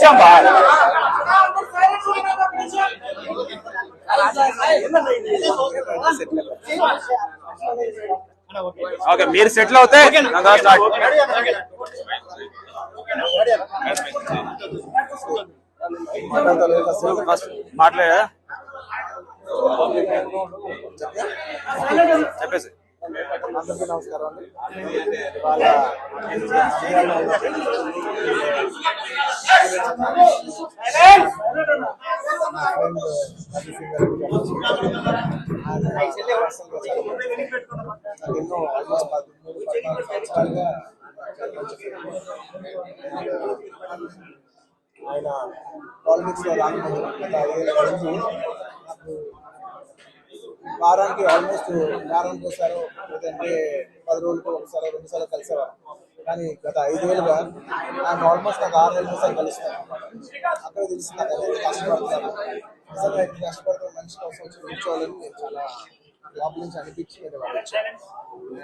నిమిషం బా ఓకే మీరు సెటిల్ అవుతే స్టార్ట్ ఫస్ట్ మాట్లాడా చెప్పేసి అందరికీ నమస్కారం అండి. వాళ్ళ ఎన్నో ఆల్మోస్ట్ 13-14 సంవత్సరాలుగా ఆయన పాలిటిక్స్ లో రాకముందు గత 5 ఏళ్ళ నుంచి నాకు వారానికి ఆల్మోస్ట్ వారానికి ఒకసారి లేదంటే 10 రోజులకు ఒకసారి 2 సార్లు కలిసేవారు. కానీ గత 5 ఏళ్ళుగా నాకు ఆల్మోస్ట్ నాకు 6 నెలలకు ఒకసారి కలుస్తాను. అక్కడ తెలిసి నాకు ఎంత కష్టపడతాను, నిజంగా ఎంత కష్టపడతాను మనిషి కోసం వచ్చి కూర్చోవాలని నేను చాలా లోపల నుంచి అనిపించి నేను వాళ్ళు వచ్చాను.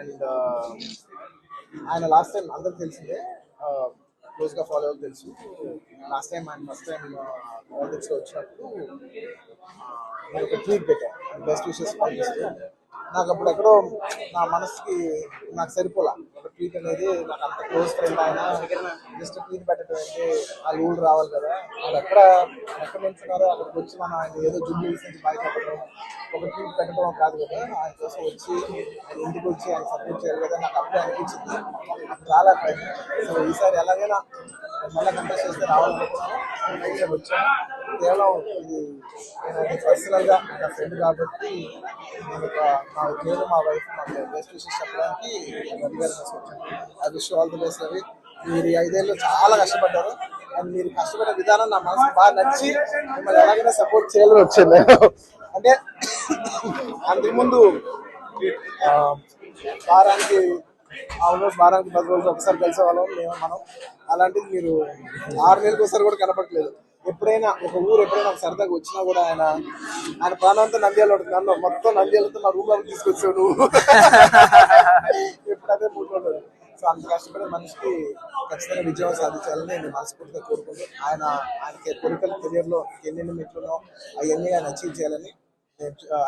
అండ్ ఆయన లాస్ట్ టైం అందరికి తెలిసిందే, క్లోజ్గా ఫాలో అవ్వాలి తెలుసు. లాస్ట్ టైం ఆయన ఫస్ట్ టైం పాలిటిక్స్లో వచ్చినప్పుడు నేను ఒక ట్వీట్ పెట్టాను, బెస్ట్ విషెస్ పంపిస్తూ. నాకు అప్పుడు ఎక్కడో నా మనసుకి నాకు సరిపోలా. ఒక ట్వీట్ అనేది నాకు అంత క్లోజ్ ఫ్రెండ్ ఆయన జస్ట్ ట్వీట్ పెట్టడం అంటే ఆ ఊళ్ళు రావాలి కదా, వాళ్ళు ఎక్కడ నిల్చున్నారో అక్కడికి వచ్చి మనం ఆయన ఏదో జుబ్లీ నుంచి బయటపడడం ఒక ట్వీట్ పెట్టడం కాదు కదా, ఆయన కోసం వచ్చి ఆయన ఇంటికి వచ్చి ఆయన సపోర్ట్ చేయాలి కదా, నాకు అప్పుడే అనిపించింది. నాకు చాలా టైం. సో ఈసారి ఎలాగైనా మళ్ళీ కంటెస్ట్ చేస్తే రావాలనుకున్నాను, వచ్చాను. కేవలం ఇది నేను పర్సనల్గా నా ఫ్రెండ్ కాబట్టి నేను మా నేను మా వైఫ్ మాకు బెస్ట్ విషెస్ చెప్పడానికి వచ్చాను. I wish all the best Ravi. మీరు 5 ఏళ్ళు చాలా కష్టపడ్డారు అండ్ మీరు కష్టపడే విధానం నా మనసు బాగా నచ్చి మిమ్మల్ని ఎలాగైనా సపోర్ట్ చేయాలని వచ్చాను నేను. అంటే అంతకుముందు వారానికి 10 రోజులు ఒకసారి కలిసే వాళ్ళం మనం. అలాంటిది మీరు 6 నెలలకు ఒకసారి కూడా కనపడలేదు. ఎప్పుడైనా ఒక ఊరు ఎప్పుడైనా ఒక సరదాగా వచ్చినా కూడా ఆయన ప్రాణంతో నంద్యాల నన్ను మొత్తం నంద్యాలతో నా రూమ్ లో తీసుకొచ్చావు నువ్వు. ఎప్పుడు అదే మూడు. సో అంత కష్టపడే మనిషికి ఖచ్చితంగా విజయం సాధించాలని నేను మనస్ఫూర్తిగా కోరుకుంటూ ఆయనకి పొలిటికల్ కెరియర్ లో ఎన్ని మెట్లునో అవన్నీ ఆయన అచీవ్ చేయాలని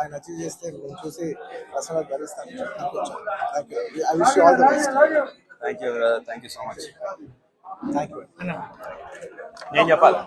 ఆయన అచీవ్ చేస్తే నేను చూసి పర్సనల్గా భరిస్తాను. I wish you all the best. Thank you so much. Thank you. నేను చెప్పాలి